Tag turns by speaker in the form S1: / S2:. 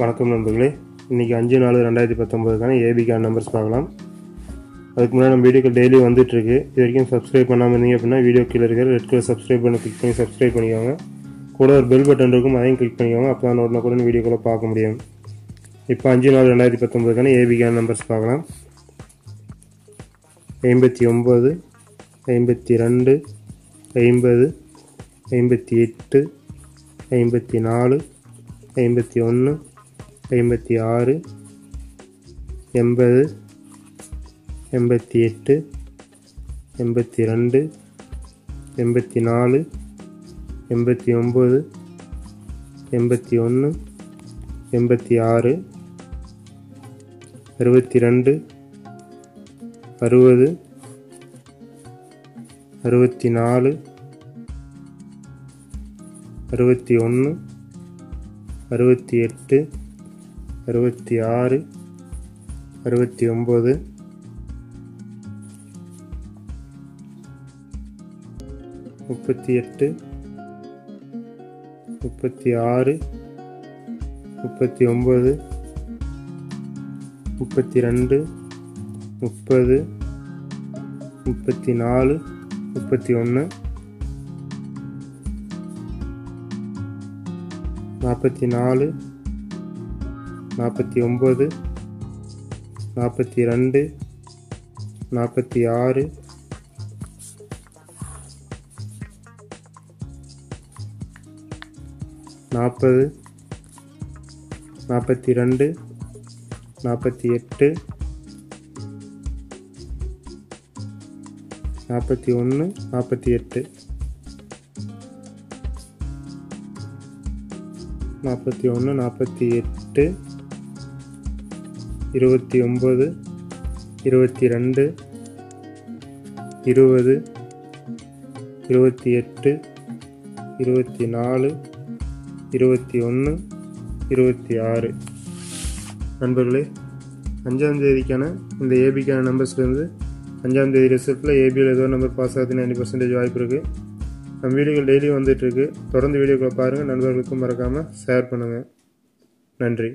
S1: வணக்கம் நண்பர்களே, இன்றைக்கி 5/4/2019 ஏபிகான் நம்பர்ஸ் பார்க்கலாம். அதுக்கு முன்னாடி நம்ம வீடியோக்கு டெய்லி வந்துட்டுருக்கு. இது வரைக்கும் சப்ஸ்கிரைப் பண்ணாமல் இருந்தீங்க அப்படின்னா வீடியோ கீழே இருக்கிற ரெட் கலர் சப்ஸ்கிரைப் பண்ணி கிளிக் பண்ணி சப்ஸ்கிரைப் பண்ணிக்கோங்க. கூட ஒரு பெல் பட்டன் இருக்கும், அதையும் கிளிக் பண்ணிக்கோங்க. அப்போ தான் உடனே கூட வீடியோக்குள்ளே பார்க்க முடியும். இப்போ 5/4/2019 ஏபிகான் நம்பர்ஸ் பார்க்கலாம். 59, 52, 50, 58, 54, 51, 56, 80, 88, 82, 84, 89, 81, 86, 62, 60, 64, 61, 68, 66, 69, 38, 36, 39, 32, 30, 34, 31, 44, 49, 42, 46, 40, 42, 48, 41, 48, 41, 48, 29, 22, 20, 28, 24, 21, 26. நண்பர்களே, 5ஆம் தேதிக்கான இந்த ஏபிக்கான நம்பர்ஸ்லேருந்து 5ஆம் தேதி ரிசல்ட்டில் ஏபியில் ஏதோ நம்பர் பாஸ் ஆகுதுன்னு 90% வாய்ப்பு இருக்குது. நம்ம வீடியோக்கள் டெய்லியும் வந்துட்டுருக்கு. தொடர்ந்து வீடியோக்களை பாருங்கள். நண்பர்களுக்கும் மறக்காமல் ஷேர் பண்ணுங்கள். நன்றி.